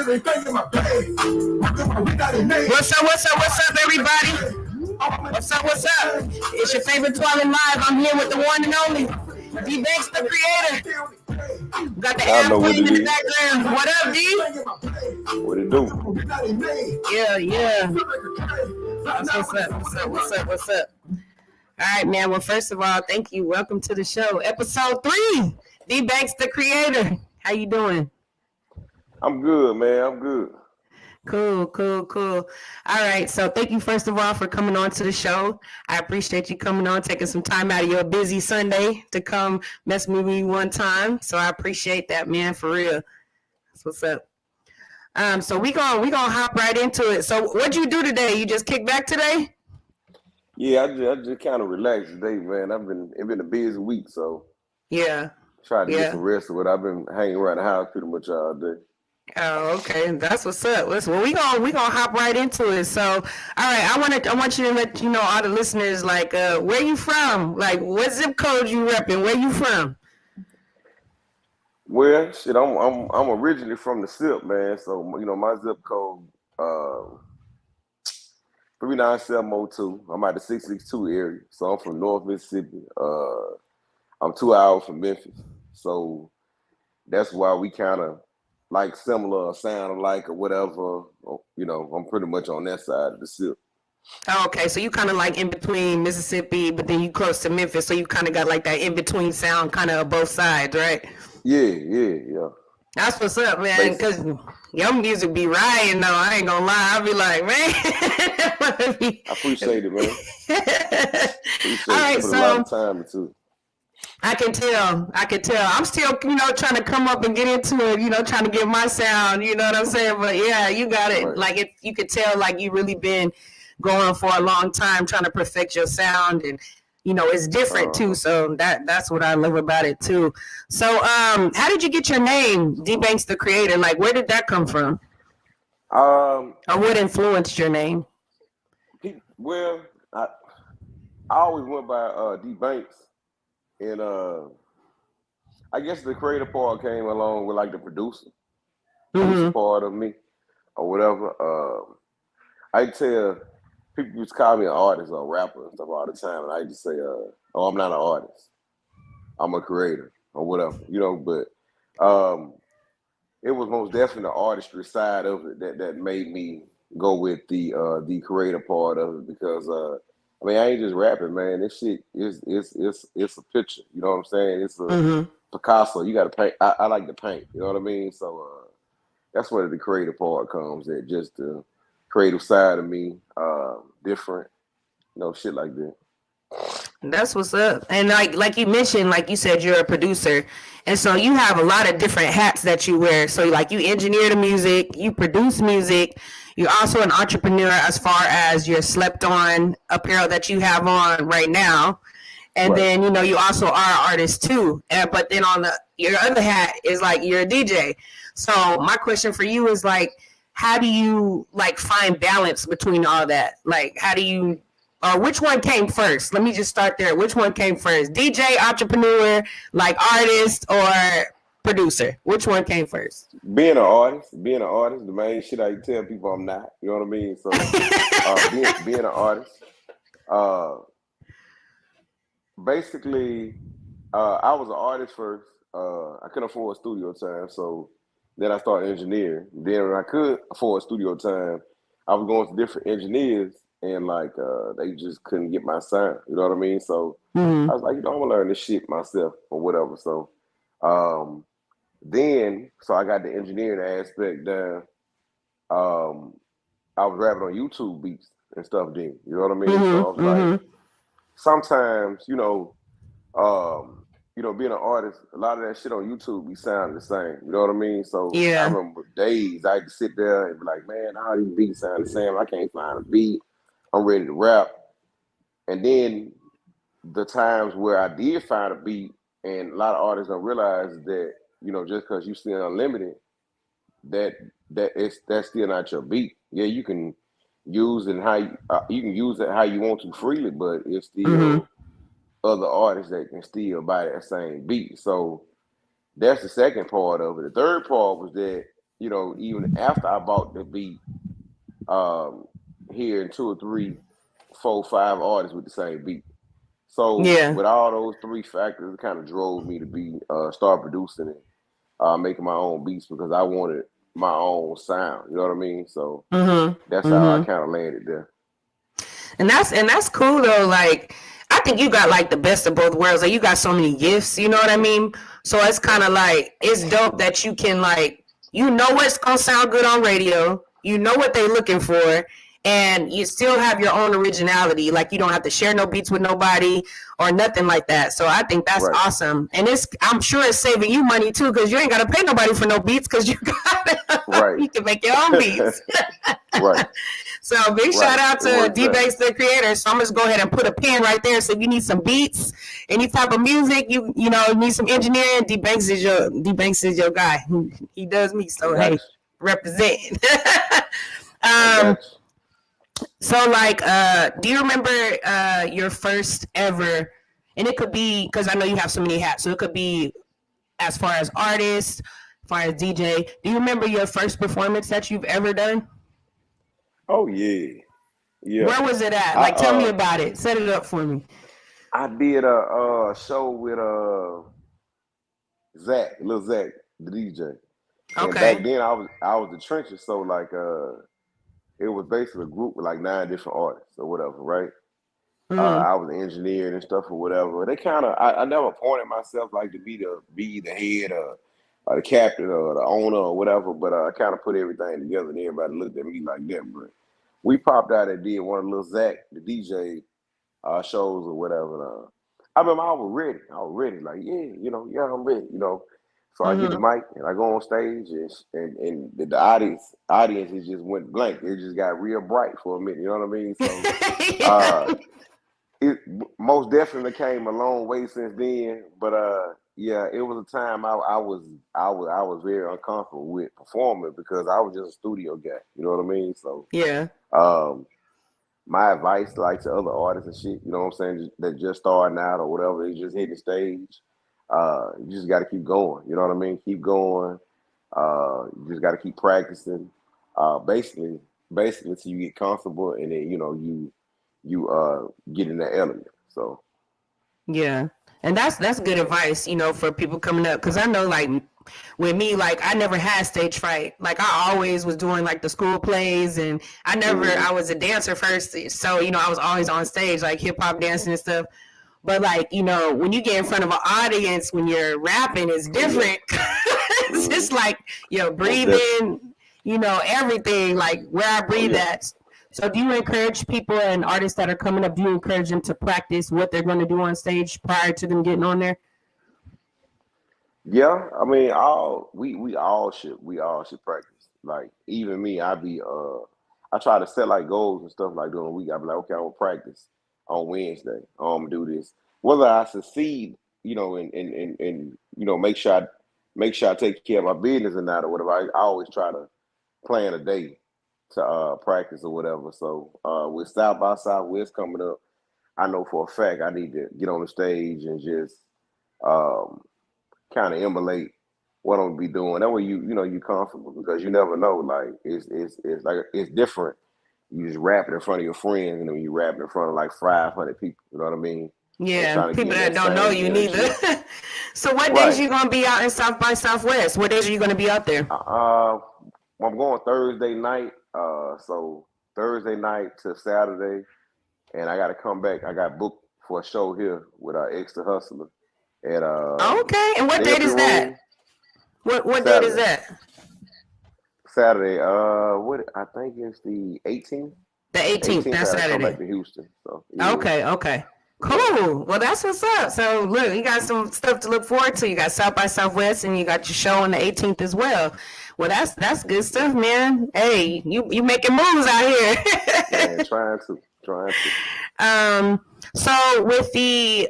What's up, everybody? What's up? It's your favorite Twilight Live. I'm here with the one and only Dbankzz The Creator. Got the app playing in the background. What up, D? What it do? Yeah. What's up? All right, man. Well, first of all, thank you. Welcome to the show. Episode 3. Dbankzz The Creator. How you doing? I'm good, man. I'm good. Cool. All right. So thank you, first of all, for coming on to the show. I appreciate you coming on, taking some time out of your busy Sunday to come mess with me one time. So I appreciate that, man, for real. That's what's up. So we gonna hop right into it. So what'd you do today? You just kicked back today? Yeah, I just kind of relaxed today, man. It's been a busy week, so yeah. Try to get some rest of it. I've been hanging around the house pretty much all day. Oh, okay. That's what's up. Listen, well, we gonna hop right into it. So, all right, I want you to let you know, all the listeners, like, where you from? Like, what zip code you repping? Where you from? Well, shit, I'm originally from the SIP, man. So my zip code 39702. I'm at the 662 area. So I'm from North Mississippi. I'm 2 hours from Memphis. So that's why we kind of like similar, sound alike, or whatever. I'm pretty much on that side of the SIP. Oh, okay, so you kind of like in between Mississippi, but then you close to Memphis, so you kind of got like that in between sound, kind of both sides, right? Yeah. That's what's up, man. Because your music be riding, though. I ain't gonna lie. I'll be like, man. I appreciate it, man. All right, so a lot of time into it. I can tell. I'm still, trying to come up and get into it, trying to get my sound, you know what I'm saying? But yeah, you got it. Right. Like, you could tell, like, you really been going for a long time trying to perfect your sound, and, it's different too. So that's what I love about it too. So, how did you get your name, Dbankzz The Creator? Like, where did that come from? Or what influenced your name? Well, I always went by Dbankzz. And I guess the creator part came along with like the producer part of me or whatever. I tell people used to call me an artist or a rapper and stuff all the time, and I just say, "Oh, I'm not an artist. I'm a creator or whatever," But it was most definitely the artistry side of it that made me go with the creator part of it, because I ain't just rapping, man. This shit is it's a picture. You know what I'm saying? It's a Picasso. You got to paint. I like to paint. You know what I mean? So that's where the creative part comes at. Just the creative side of me, different, shit like that. That's what's up. And like you mentioned, like you said, you're a producer, and so you have a lot of different hats that you wear. So like you engineer the music, you produce music. You're also an entrepreneur as far as your slept on apparel that you have on right now. And then, you also are an artist too. But then on your other hat is like you're a DJ. So my question for you is like, how do you like find balance between all that? Like, how do you, or which one came first? Let me just start there. Which one came first? DJ, entrepreneur, like artist, or producer? Which one came first? Being an artist, the main shit I tell people I'm not. You know what I mean? So being an artist. Basically, I was an artist first. I couldn't afford studio time, so then I started engineering. Then when I could afford studio time, I was going to different engineers, and like they just couldn't get my sound. You know what I mean? So I was like, I'm gonna learn this shit myself or whatever. So then I got the engineering aspect down. I was rapping on YouTube beats and stuff then. You know what I mean? So I was like, sometimes, being an artist, a lot of that shit on YouTube be sounding the same. You know what I mean? So I remember days I had to sit there and be like, man, all these beats sound the same. I can't find a beat. I'm ready to rap. And then the times where I did find a beat, and a lot of artists don't realize that, just because you still unlimited, that's still not your beat. Yeah, you can use it how you can use it how you want to freely, but it's still other artists that can still buy that same beat. So that's the second part of it. The third part was that even after I bought the beat, um, hearing two or three, four, five artists with the same beat. So Yeah. with all those three factors, it kind of drove me to be start producing and making my own beats because I wanted my own sound. You know what I mean? So Mm-hmm. that's how I Mm-hmm. kind of landed there. And that's cool though. Like I think you got like the best of both worlds. Like you got so many gifts, you know what I mean? So it's kind of like it's dope that you can like you know what's gonna sound good on radio. You know what they're looking for, and you still have your own originality. Like you don't have to share no beats with nobody or nothing like that. So I think that's Right, awesome, and I'm sure it's saving you money too because you ain't gotta pay nobody for no beats because you got right, you can make your own beats. right, So big shout right. out It to works better. Dbankzz The Creator. So I'm just go ahead and put a pin right there. So if you need some beats, any type of music, you know need some engineering, Dbankzz is your guy. He does me. I So got hey, you. represent. I got um. So like, do you remember your first ever? And it could be because I know you have so many hats. So it could be as far as artist, as far as DJ. Do you remember your first performance that you've ever done? you. Oh yeah, yeah. Where was it at? I Like, tell me about it. Set it up for me. I did a show with Zach, little Zach, the DJ. And back Okay. then I was the trenches, so like it was basically a group with like 9 different artists or whatever, right? Mm-hmm. I was an engineer and stuff or whatever. They kind of I never pointed myself like to be the head or the captain or the owner or whatever, but I kind of put everything together and everybody looked at me like that. But we popped out and did one of little Zach, the DJ shows or whatever. I remember I was ready. I was ready. Like, yeah, yeah, I'm ready. So I get the Mm-hmm. mic and I go on stage and the audience it just went blank. It just got real bright for a minute. You know what I mean? So Yeah. uh, it most definitely came a long way since then. But yeah, it was a time I was very uncomfortable with performing because I was just a studio guy. You know what I mean? So Yeah. um, my advice, like to other artists and shit, you know what I'm saying, that just starting out or whatever, they just hit the stage. You just got to keep going. You know what I mean? Keep going. You just got to keep practicing. Basically, till you get comfortable, and then you get in that element. So Yeah. And that's good advice, for people coming up. Cause I know like with me, like I never had stage fright. Like I always was doing like the school plays and mm-hmm. I was a dancer first. So, I was always on stage, like hip hop dancing and stuff. But like, when you get in front of an audience, when you're rapping, it's Oh yeah, different. It's mm-hmm. just like, Most definitely. breathing, everything, like where I Oh breathe yeah. at. So do you encourage people and artists that are coming up, do you encourage them to practice what they're going to do on stage prior to them getting on there? Yeah, I mean, all we all should practice. Like even me, I try to set like goals and stuff like during the week. I be like, okay, I'm gonna practice on Wednesday. I'm gonna do this. Whether I succeed, and make sure I take care of my business or not or whatever. I always try to plan a day to practice or whatever. So with South by Southwest coming up, I know for a fact I need to get on the stage and just um kind of emulate what I'm gonna be doing. That way you comfortable because you never know. Like it's like it's different. You just rap it in front of your friends, and then you rap it in front of like 500 people. You know what I mean? And Yeah, trying to people get that that don't know same you neither. energy. So what days Right. you gonna be out in South by Southwest? What days are you gonna be out there? I'm going Thursday night. So Thursday night to Saturday, and I got to come back. I got booked for a show here with Extra Hustler at Okay, and what the date Empty is that? Room What date is Saturday. that? Saturday. What I think it's the 18th. The 18th. 18th, That's I gotta come back Saturday. to Houston. So yeah, Okay, okay. yeah, Cool. Well, that's what's up. So, look, you got some stuff to look forward to. You got South by Southwest, and you got your show on the 18th as well. Well, that's good stuff, man. Hey, you making moves out man. here. Trying to. Um, so with the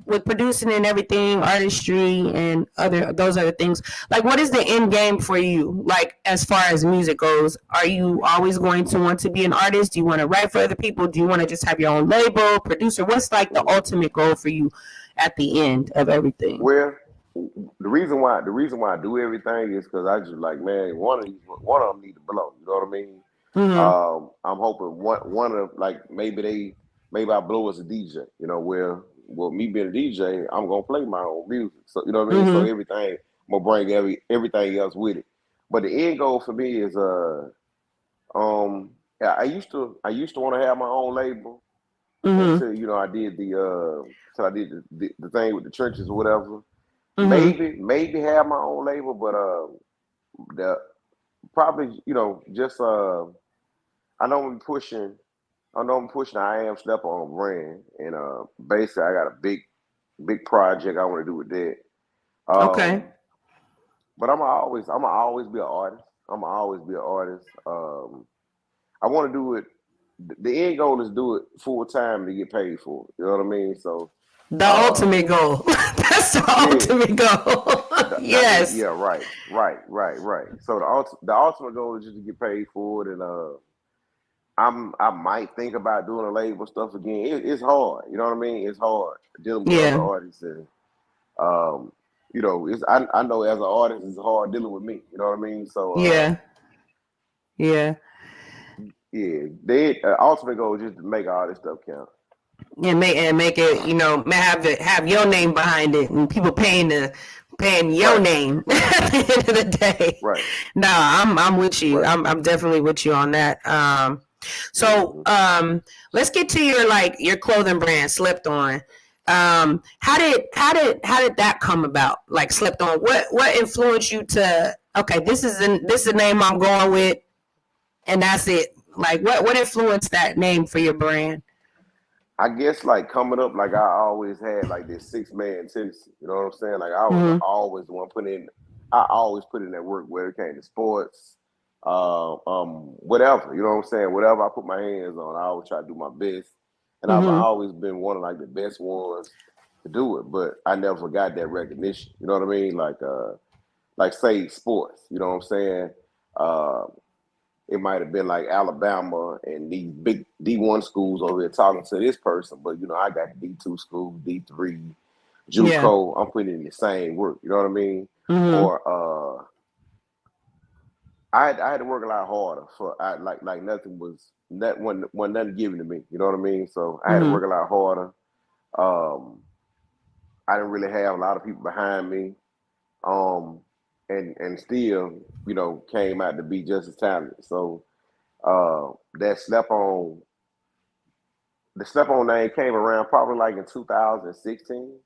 with producing and everything, artistry and those other things, like what is the end game for you? Like as far as music goes, are you always going to want to be an artist? Do you want to write for other people? Do you want to just have your own label, producer? What's like the Mm. ultimate goal for you at the end of everything? Well, the reason why I do everything is because I just like, man, one of them need to blow. You know what I mean? Mm-hmm. I'm hoping one of like maybe I blow as a DJ. You know, where well me being a DJ, I'm gonna play my own music. So you know what I mean. So Mm-hmm. everything I'm gonna bring everything else with it. But the end goal for me is yeah, I used to want to have my own label Mm-hmm. until I did till I did the thing with the churches or whatever. Mm-hmm. Maybe have my own label, but the probably just I know I'm pushing. I know I'm pushing. I am step on brand, and basically I got a big project I want to do with that. Okay. But I'm gonna always be an artist. I'm gonna always be an artist. I want to do it. The end goal is do it full time to get paid for it. You know what I mean? So, The uh, ultimate goal. That's the yeah, ultimate goal. yeah, Yes. right. So the ultimate goal is just to get paid for it, and I might think about doing a label stuff again. It's hard, you know what I mean? It's hard dealing with other Yeah. artists, and um, I know as an artist, it's hard dealing with me. You know what I mean? So Yeah. Yeah. yeah, the ultimate goal is just to make all this stuff count. And make it, have your name behind it, and people paying your Right, name at the end of the day. right, No, I'm with you. right. I'm definitely with you on that. So hmm let's get to your clothing brand, Slipped On. How did that come about? Like Slipped On. What influenced you to, okay, this is the name I'm going with, and that's it. Like what influenced that name for your brand? I guess like coming up, like I always had like this 6 man tendency. You know what I'm saying? Like I was Mm-hmm. always the one putting in. I always put in that work, whether it came to sports, whatever. You know what I'm saying? Whatever I put my hands on, I always try to do my best, and I've Mm-hmm. always been one of like the best ones to do it. But I never got that recognition. You know what I mean? Like say sports. You know what I'm saying? Uh, it might have been like Alabama and these big D1 schools over here talking to this person, but I got D2 schools, D3, Yeah. JUCO. I'm putting in the same work. You know what I mean? Mm-hmm. Or I had to work a lot harder for like nothing was nothing given to me. You know what I mean? So I had to Mm-hmm. work a lot harder. Um, I didn't really have a lot of people behind me. Um, and still, came out to be just as talented. So that slept on the Step On name came around probably like in 2016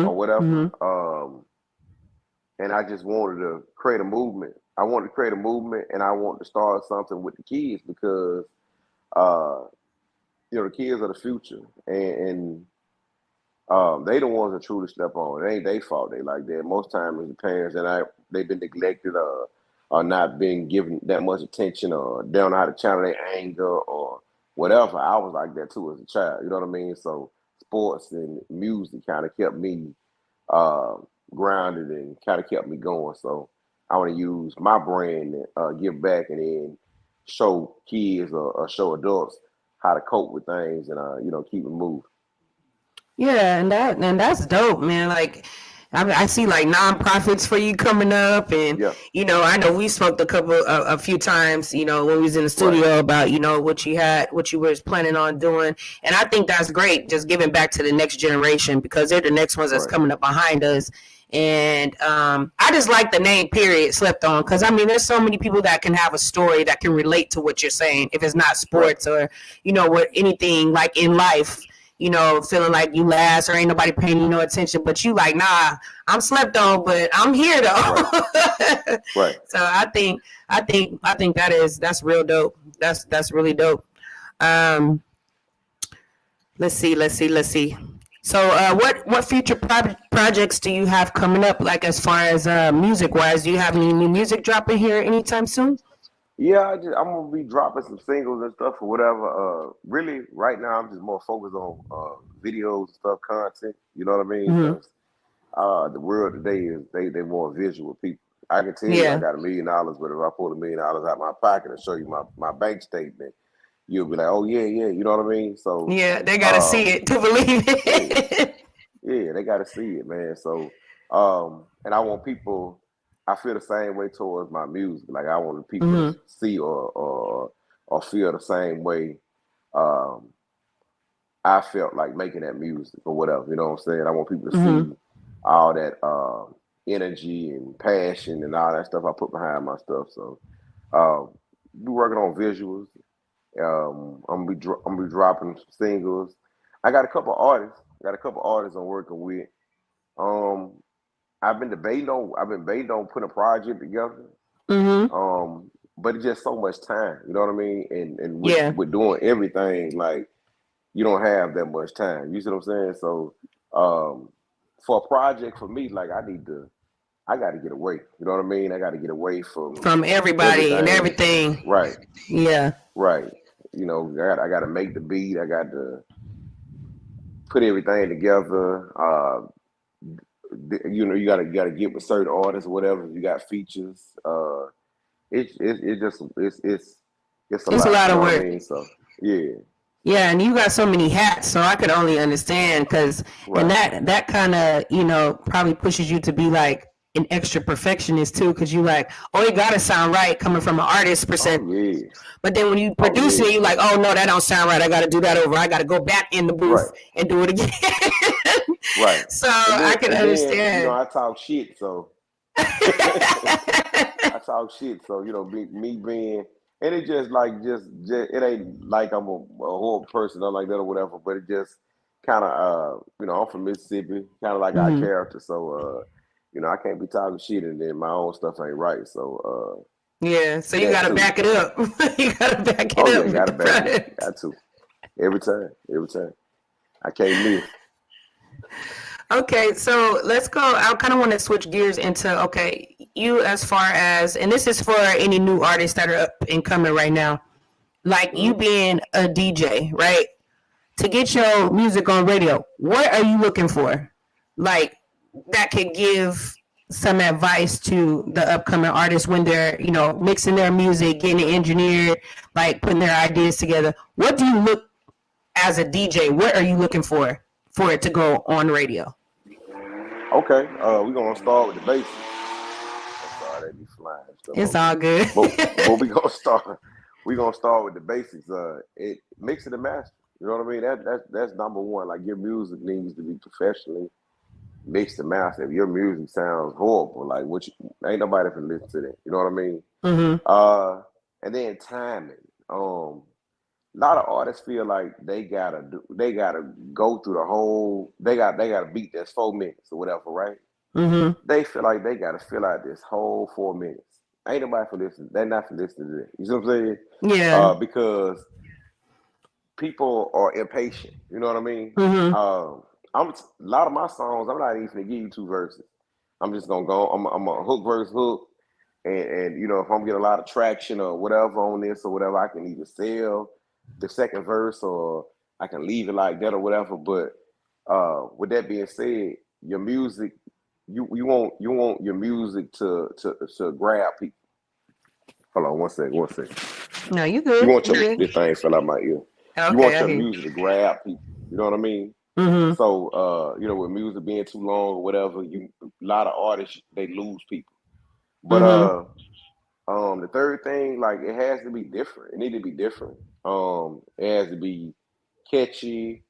or Mm-hmm. whatever. Mm-hmm. And I just wanted to create a movement. I wanted to create a movement, and I wanted to start something with the kids because uh, the kids are the future, and they the ones that truly step on. It ain't they fault. They like that. Most times it's the parents and they've been neglected or not being given that much attention or they don't know how to channel their anger or whatever. I was like that too as a child. You know what I mean? So sports and music kind of kept me uh, grounded and kind of kept me going. So I want to use my brand and give back and then show kids or show adults how to cope with things and keep it moving. Yeah, and that's dope, man. Like I see like nonprofits for you coming up, and Yeah, I know we spoke a few times, when we was in the right, studio about what you was planning on doing, and I think that's great, just giving back to the next generation because they're the next ones that's right. coming up behind us. And I just like the name period Slept On because I mean there's so many people that can have a story that can relate to what you're saying if it's not Right. sports or what anything like in life, feeling like you last or ain't nobody paying you no attention, but you like, nah, I'm slept on, but I'm here Right. though. Right. So I think that's real dope. That's really dope. Um, let's see. So, what future projects do you have coming up? Like as far as music wise, do you have any new music dropping here anytime soon? Yeah, I'm gonna be dropping some singles and stuff or whatever. Really, right now I'm just more focused on videos and stuff, content. You know what I mean? Mm-hmm. Because the world today is they more visual people. I can tell you I Yeah, got $1 million, but if I pull $1 million out of my pocket and show you my bank statement, you'll be like, oh yeah. You know what I mean? So, yeah, they gotta see um, it to believe yeah, it. yeah, they got to see it, man. So. And I want people. I feel the same way towards my music. Like I want people to Mm-hmm. see or feel the same way. Um, I felt like making that music or whatever. You know what I'm saying? I want people to Mm-hmm. see all that energy and passion and all that stuff I put behind my stuff. So, be working on visuals. I'm gonna be dropping some singles. I got a couple artists. I'm working with. Um, I've been debating on putting a project together. Mm-hmm. Um, but it's just so much time. You know what I mean? And Yeah. with doing everything, like you don't have that much time. You see what I'm saying? So, um, for a project for me, like I got to get away. You know what I mean? I got to get away from From everybody and everything. everything. Right, Yeah. right. You know, I got to make the beat. I got to put everything together. You know, you got to get with certain artists, or whatever. You got features. It just it's a It's a lot. lot You of know what I work. mean? So yeah, Yeah, and you got so many hats, so I could only understand because, and right. that kind of probably pushes you to be like an extra perfectionist too, because you like, oh, it gotta sound right coming from an artist Oh percent. yeah. But then when you Oh produce yeah. it, you like, oh no, that don't sound right. I gotta do that over. I gotta go back in the Right. booth and do it again. Right. So I can You know understand. I talk shit, so I talk shit, so me being and it just like just it ain't like I'm a horrible person or like that or whatever, but it just kind of I'm from Mississippi, kind of like our Hmm. character, so I can't be talking shit and then my own stuff ain't right, so Yeah, so you that gotta too. back it up. You gotta back it Oh yeah, up with gotta the back it, product. got to every time. I can't miss. Okay, so let's go. I kind of want to switch gears into okay, you as far as, and this is for any new artists that are up and coming right now, like you Mm-hmm. being a DJ, right? To get your music on radio, what are you looking for? Like that could give some advice to the upcoming artists when they're, mixing their music, getting it engineered, like putting their ideas together. What do you look as a DJ? What are you looking for it to go on radio? Okay, we're gonna start with the basics. I'm sorry, they be flying and stuff It's over here. all good. But we gonna start. We gonna start with the basics. It mix it and master. You know what I mean? That's number one. Like your music needs to be professionally mixed and mastered. If your music sounds horrible, like ain't nobody can listen to that. You know what I mean? Hmm. Uh, and then timing. Um, a lot of artists feel like they gotta go through the whole. They gotta beat this 4 minutes or whatever, right? Hmm. They feel like they got to fill out this whole 4 minutes. Ain't nobody for listening. They're not for listening to that. You see what I'm saying? Yeah. Because people are impatient. You know what I mean? Hmm. A lot of my songs. I'm not even gonna give you two verses. I'm just gonna go. I'm a hook verse hook, and if I'm getting a lot of traction or whatever on this or whatever, I can either sell the second verse or I can leave it like that or whatever. But with that being said, your music, you want your music to grab people. Hold on, one second. No, you You good. want You your good. this thing fell out my ear. You Okay, want I your hear you. music to grab people. You know what I mean? Hmm. So with music being too long or whatever, a lot of artists they lose people. But Hmm. the third thing, like it has to be different. It need to be different. It has to be catchy.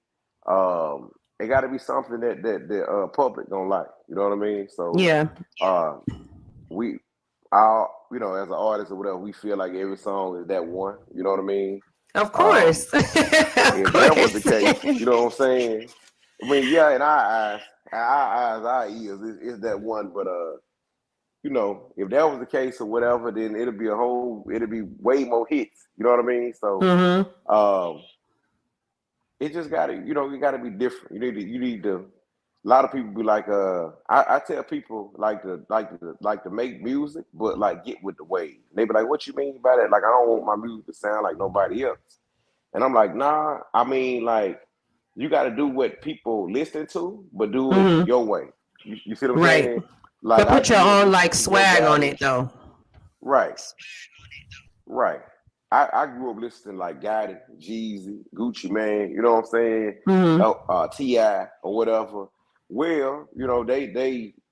Um, it got to be something that the public don't like. You know what I mean? So, Yeah. uh, we, our, as an artist or whatever, we feel like every song is that one. You know what I mean? Of Um, course. Of if that was the course. case, you know what I'm saying? I mean, yeah, in our ears, it's that one. But if that was the case or whatever, then it'll be way more hits. You know what I mean? So, Hmm. um, it just gotta, it gotta be different. You need to. A lot of people be like, I tell people like to make music, but like get with the wave. They be like, what you mean by that? Like, I don't want my music to sound like nobody else. And I'm like, nah. I mean, like, you got to do what people listen to, but do it Hmm. your way. You see what I'm Right. saying? Like, But I put your grew up own listening like to Yo swag on Gotti. it though. Right, right. I grew up listening like Gotti, Jeezy, Gucci Man. You know what I'm saying? Hmm. Ti or whatever. Well,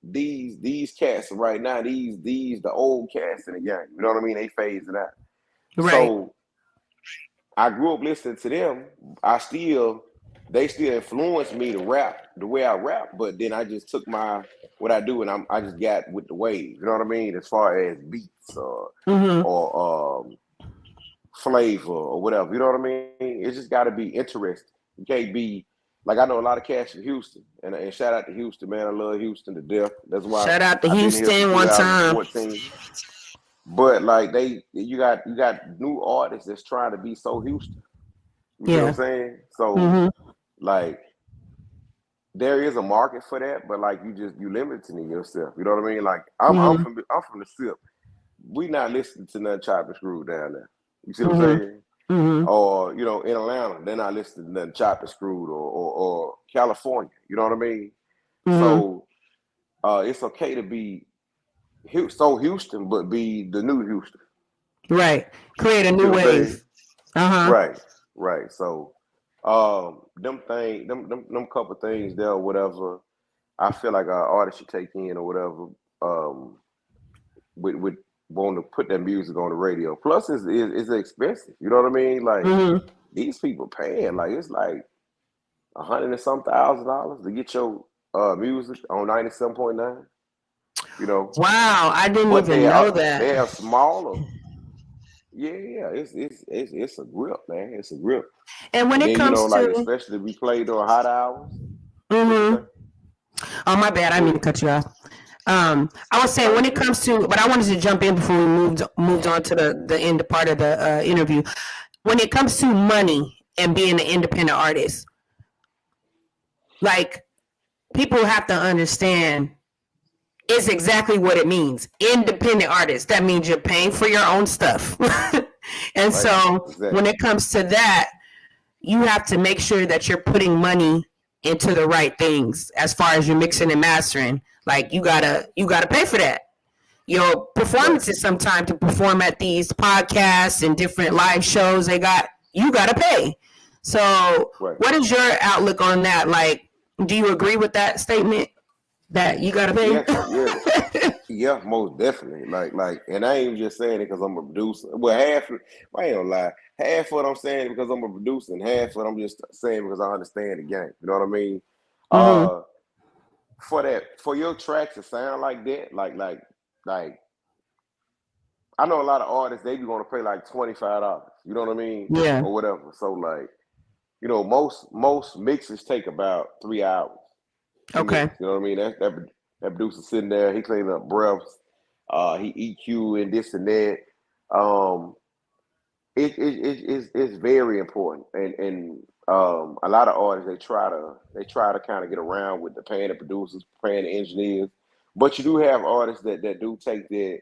these cats right now, these the old cats in the game. You know what I mean? They phasing out. Right. So I grew up listening to them. They still influenced me to rap the way I rap, but then I just took what I do and I just got with the wave. You know what I mean? As far as beats or flavor or whatever. You know what I mean? It just got to be interesting. You can't be like I know a lot of cats in Houston, and shout out to Houston, man. I love Houston to death. That's why Shout out to I've been here since Houston one time. 2014. But like you got new artists that's trying to be so Houston. You see what I'm Yeah. saying? So Mm-hmm. like there is a market for that, but like you limiting yourself. You know what I mean? Like I'm from the SIP. We not listening to nothing chopped and screwed down there. You see what I'm Mm-hmm. saying? Mm-hmm. Or in Atlanta, they're not listening to nothing chopped and screwed, or California. You know what I mean? Mm-hmm. So it's okay to be so Houston, but be the new Houston. Right. Create a You see new what I'm saying? wave. Uh-huh. Right. So them couple things there, or whatever. I feel like our artists should take in or whatever. With wanting to put that music on the radio. Plus, it's expensive. You know what I mean? Like Mm-hmm. these people paying like it's like $100 and some $1,000 to get your music on 97.9. You know, Wow, I didn't but even know that. they are smaller. Yeah, it's a grip, man. It's a grip. And when And it then comes like to, especially we play during hot hours. What you mm-hmm. say? Oh, my bad. I Go didn't mean to ahead. cut you off. I was saying No, when you it good. comes to, but I wanted to jump in before we moved on to the end part of the interview. When it comes to money and being an independent artist, like people have to understand is exactly what it means. Independent artist. That means you're paying for your own stuff. And Right. so Exactly. when it comes to that, you have to make sure that you're putting money into the right things as far as you're mixing and mastering. Like you gotta pay for that. Your Right. performances sometimes to perform at these podcasts and different live shows you gotta pay. So Right. what is your outlook on that? Like, do you agree with that statement that you gotta pay? Yeah. Yeah, most definitely. And I ain't just saying it because I'm a producer. Well, I ain't gonna lie. Half of it I'm saying it because I'm a producer, and half of it I'm just saying because I understand the game. You know what I mean? Mm-hmm. For your tracks to sound like that, like I know a lot of artists they be gonna pay like $25. You know what I mean, Yeah. or whatever. So like, most mixes take about 3 hours to Okay. mix. You know what I mean? That producer sitting there, he cleaning up breaths, he EQ and this and that. Um, it's very important, and a lot of artists they try to kind of get around with the paying the producers, paying the engineers, but you do have artists that do take that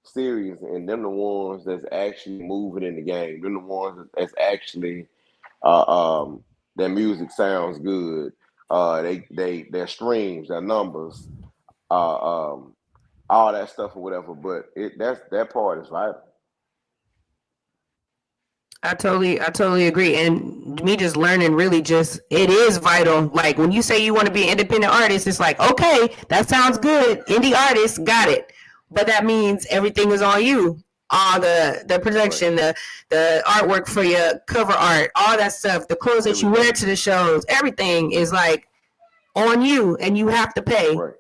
serious, and them the ones that's actually moving in the game. Them the ones that's actually their music sounds good. Their streams, their numbers, all that stuff or whatever. But that part is vital. I totally agree. And me just learning really just it is vital. Like when you say you want to be an independent artist, it's like, okay, that sounds good. Indie artist, got it. But that means everything is on you. All the Right. production, the artwork for your cover art, all that stuff, the clothes that you wear Everything. to the shows, everything is like on you and you have to pay, Right.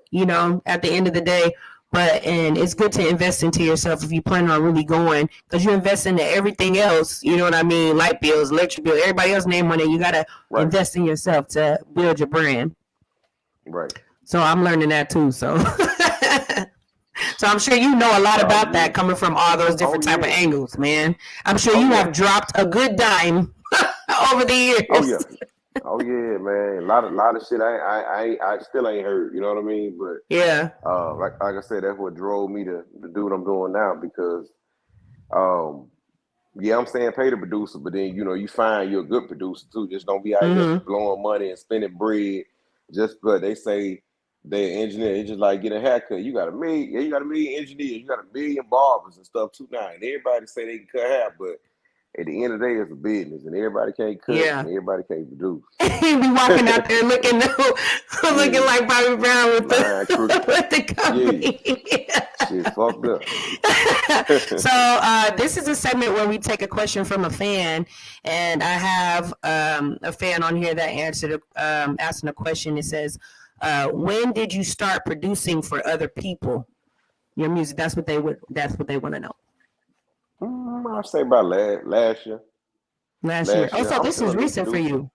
at the end of the day. And it's good to invest into yourself if you plan on really going, because you invest into everything else, you know what I mean? Light bills, electric bill, everybody else name on it. You got to Right. invest in yourself to build your brand. Right. So I'm learning that too. So so I'm sure you know a lot Oh about yeah. that coming from all those Oh different type of yeah. angles, man. I'm sure Oh you yeah. have dropped a good dime over the Oh years. yeah. Oh yeah, man. A lot of shit I still ain't heard. You know what I mean? But Yeah. like I said, that's what drove me to do what I'm doing now because um yeah, I'm saying pay the producer, but then you find you're a good producer too. Just don't be out here Mm-hmm. blowing money and spending bread just because they say they're engineer. It's just like getting a haircut. You got a million engineers, you got a million barbers and stuff too now. And everybody say they can cut hair, but at the end of the day, it's a business, and everybody can't cut, Yeah. and everybody can't produce. He be walking out there looking looking like Bobby Brown with Line the crooked. with the Yeah, company. shit fucked up. So this is a segment where we take a question from a fan, and I have a fan on here that answered asking a question. It says, "When did you start producing for other people? Your music." That's what they would. That's what they want to know. I'd say about last year. Last year. Last Oh, year, so I'm this still is a new recent for producer. you.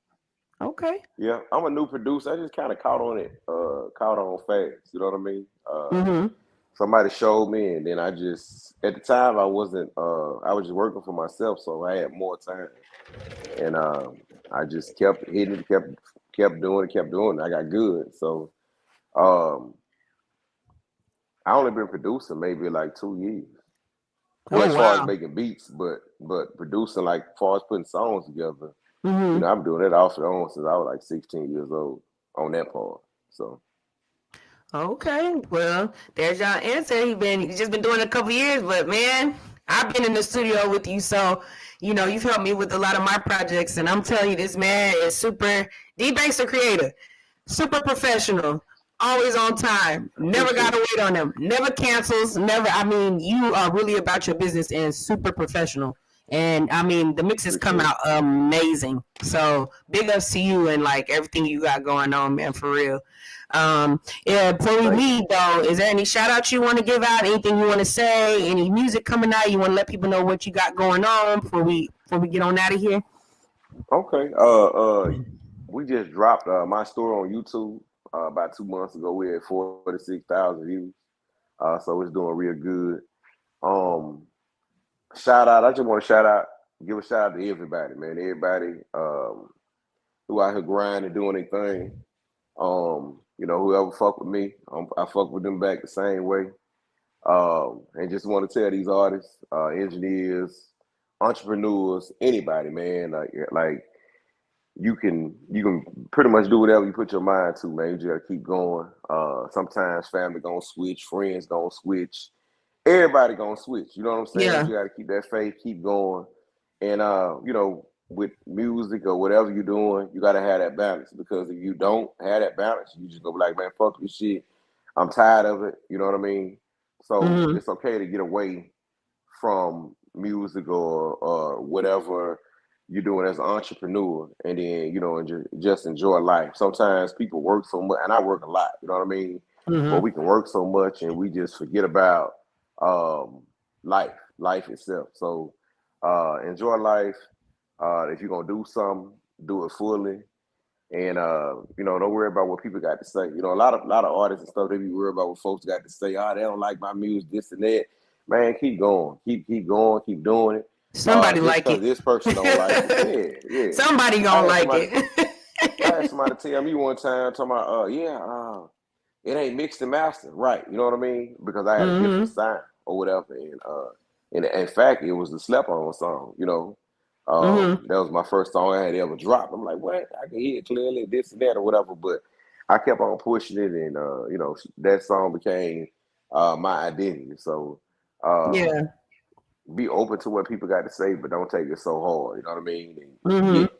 Okay. Yeah, I'm a new producer. I just kind of caught on it, caught on fast. You know what I mean? Mm-hmm. Somebody showed me, and then I just at the time I wasn't. I was just working for myself, so I had more time, and I just kept hitting it, kept doing it, kept doing it. I got good, so um, I only been producing maybe like 2 years. Well, Oh as far as wow. making beats, but producing like as far as putting songs together, Mm-hmm. I'm doing it off and on since I was like 16 years old on that part. So Okay, well, there's your answer. He's just been doing it a couple years, but man, I've been in the studio with you, so you've helped me with a lot of my projects, and I'm telling you, this man is super. Dbankzz The Creator, super professional, always on time, never got appreciate to it. wait on them, never cancels, never. I mean, you are really about your business and super professional. And I mean, the mixes come Appreciate out it. amazing. So big ups to you and like everything you got going on, man, for real. Yeah, before we Thank you. leave though, is there any shout outs you want to give out? Anything you want to say? Any music coming out? You want to let people know what you got going on before we get on out of here? Okay. We just dropped my story on YouTube about 2 months ago. We had 46,000 views. So it's doing real good. Um, Shout out. I just want to give a shout out to everybody, man. Everybody who out here grinding, doing their thing. Whoever fuck with me, I fuck with them back the same way. And just want to tell these artists, engineers, entrepreneurs, anybody, man, like you can pretty much do whatever you put your mind to, man. You just gotta keep going. Sometimes family gonna switch, friends gonna switch, everybody gonna switch. You know what I'm saying? But Yeah. you gotta keep that faith, keep going. And with music or whatever you're doing, you gotta have that balance, because if you don't have that balance, you just gonna be like, man, fuck this shit. I'm tired of it. You know what I mean? So Mm-hmm. it's okay to get away from music or whatever you're doing as an entrepreneur, and then and just enjoy life. Sometimes people work so much, and I work a lot. You know what I mean? But Mm-hmm. we can work so much, and we just forget about um, life itself. So enjoy life. If you're gonna do something, do it fully. And don't worry about what people got to say. A lot of artists and stuff, they be worried about what folks got to say. They don't like my music, this and that. Man, keep going, keep going, keep doing it. Somebody Just like because this person don't like it, it. yeah, yeah. Somebody I gonna had like somebody, I had it. somebody tell me one time, talking about, it ain't mixed and mastered, right? You know what I mean? Because I had a different Mm-hmm. sound or whatever, and in fact, it was the slept on song. Mm-hmm. That was my first song I had ever dropped. I'm like, what? I can hear it clearly, this and that or whatever. But I kept on pushing it, and that song became my identity. So um, Yeah. be open to what people got to say, but don't take it so hard. You know what I mean? And Mm-hmm. get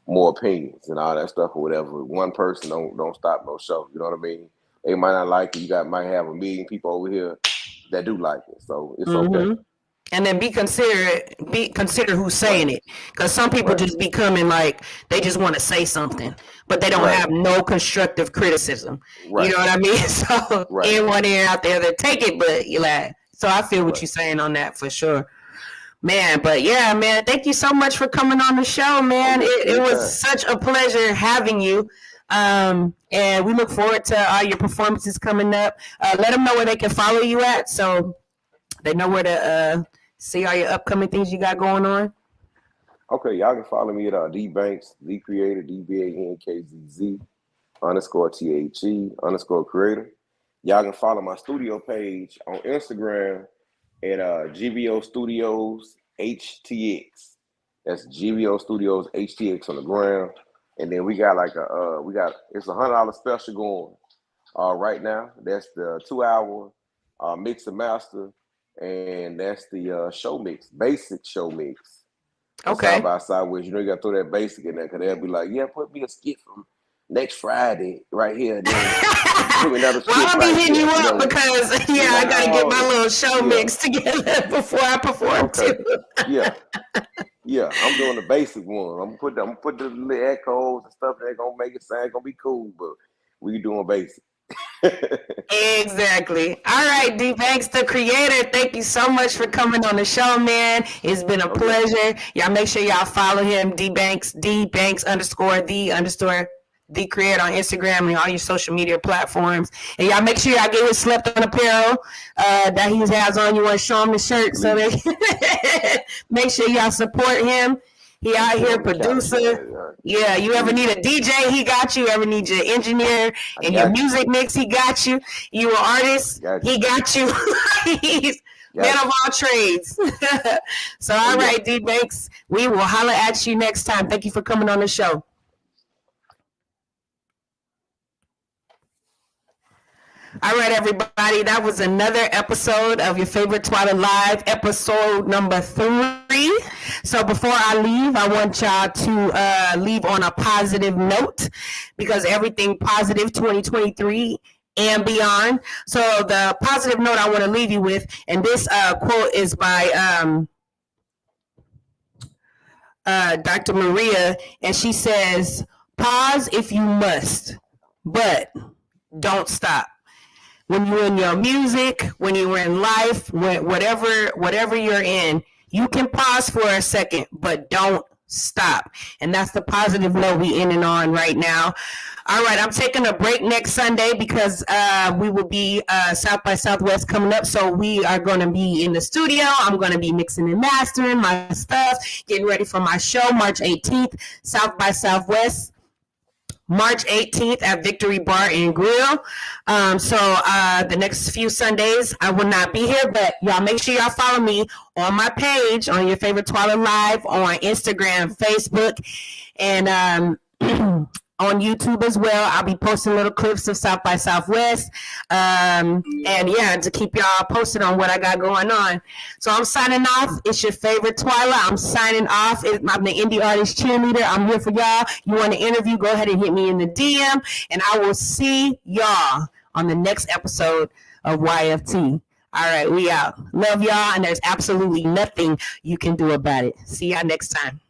more opinions and all that stuff or whatever. One person don't stop no show. You know what I mean? They might not like it. Might have a million people over here that do like it. So it's okay. Mm-hmm. And then be consider who's Right. saying it, because some people Right. just be coming like they just want to say something, but they don't Right. have no constructive criticism. You Right. know what I mean? So Right. anyone here out there that take it, but you like. So I feel what Right. you're saying on that for sure. Man, but yeah, man, thank you so much for coming on the show, Oh man. yeah. It was Anytime. such a pleasure having you. And we look forward to all your performances coming up. Let them know where they can follow you at, so they know where to see all your upcoming things you got going on. Okay, y'all can follow me at Dbankzz The Creator, DBANKZZ _THE _creator. Y'all can follow my studio page on Instagram at GVO Studios HTX. That's GVO Studios HTX on the ground. And then we got it's $100 special going right now. That's the 2 hour mix and master, and that's the show mix, basic show mix. on Okay. South by Southwest. You know, you got to throw that basic in there because they'll be like, yeah, put me a skit from next Friday right here. Then put me another skit Well, I'm gonna right be hitting here. you You up know, because be I like, gotta get my oh, little show yeah, mix together before I perform okay, too. yeah, yeah. I'm doing the basic one. I'm gonna put the little echoes and stuff that gonna make it sound gonna be cool, but we doing basic. Exactly. All right, Dbankzz The Creator. Thank you so much for coming on the show, man. It's been a Oh yeah, pleasure. Y'all make sure y'all follow him, Dbankzz underscore the Creator on Instagram and all your social media platforms. And y'all make sure y'all get his Slept On apparel that he has on. You want to show him the shirt so please. that make sure y'all support him. He out Put here, on the couch, producer. Yeah, you ever need a DJ, he got you. Ever need your engineer I and your got you. music mix, he got you. You an artist, Got he you. got you. He's man Got of you. all trades. So, Oh all yeah. right, Dbankzz, we will holler at you next time. Thank you for coming on the show. All right, everybody. That was another episode of your favorite Twilight Live, episode number 3. So before I leave, I want y'all to leave on a positive note because everything positive 2023 and beyond. So the positive note I want to leave you with, and this quote is by Dr. Maria, and she says, "Pause if you must, but don't stop." When you're in your music, when you're in life, whatever you're in, you can pause for a second, but don't stop. And that's the positive note we in and on right now. All right, I'm taking a break next Sunday because we will be South by Southwest coming up. So we are going to be in the studio. I'm going to be mixing and mastering my stuff, getting ready for my show, March 18th, South by Southwest. March 18th at Victory Bar and Grill. The next few Sundays, I will not be here, but y'all make sure y'all follow me on my page, on your favorite Twilight Live, on Instagram, Facebook, and on YouTube as well. I'll be posting little clips of South by Southwest. And yeah, to keep y'all posted on what I got going on. So I'm signing off. It's your favorite Twilight. I'm signing off. I'm the indie artist cheerleader. I'm here for y'all. You want to interview, go ahead and hit me in the DM. And I will see y'all on the next episode of YFT. All right, we out. Love y'all. And there's absolutely nothing you can do about it. See y'all next time.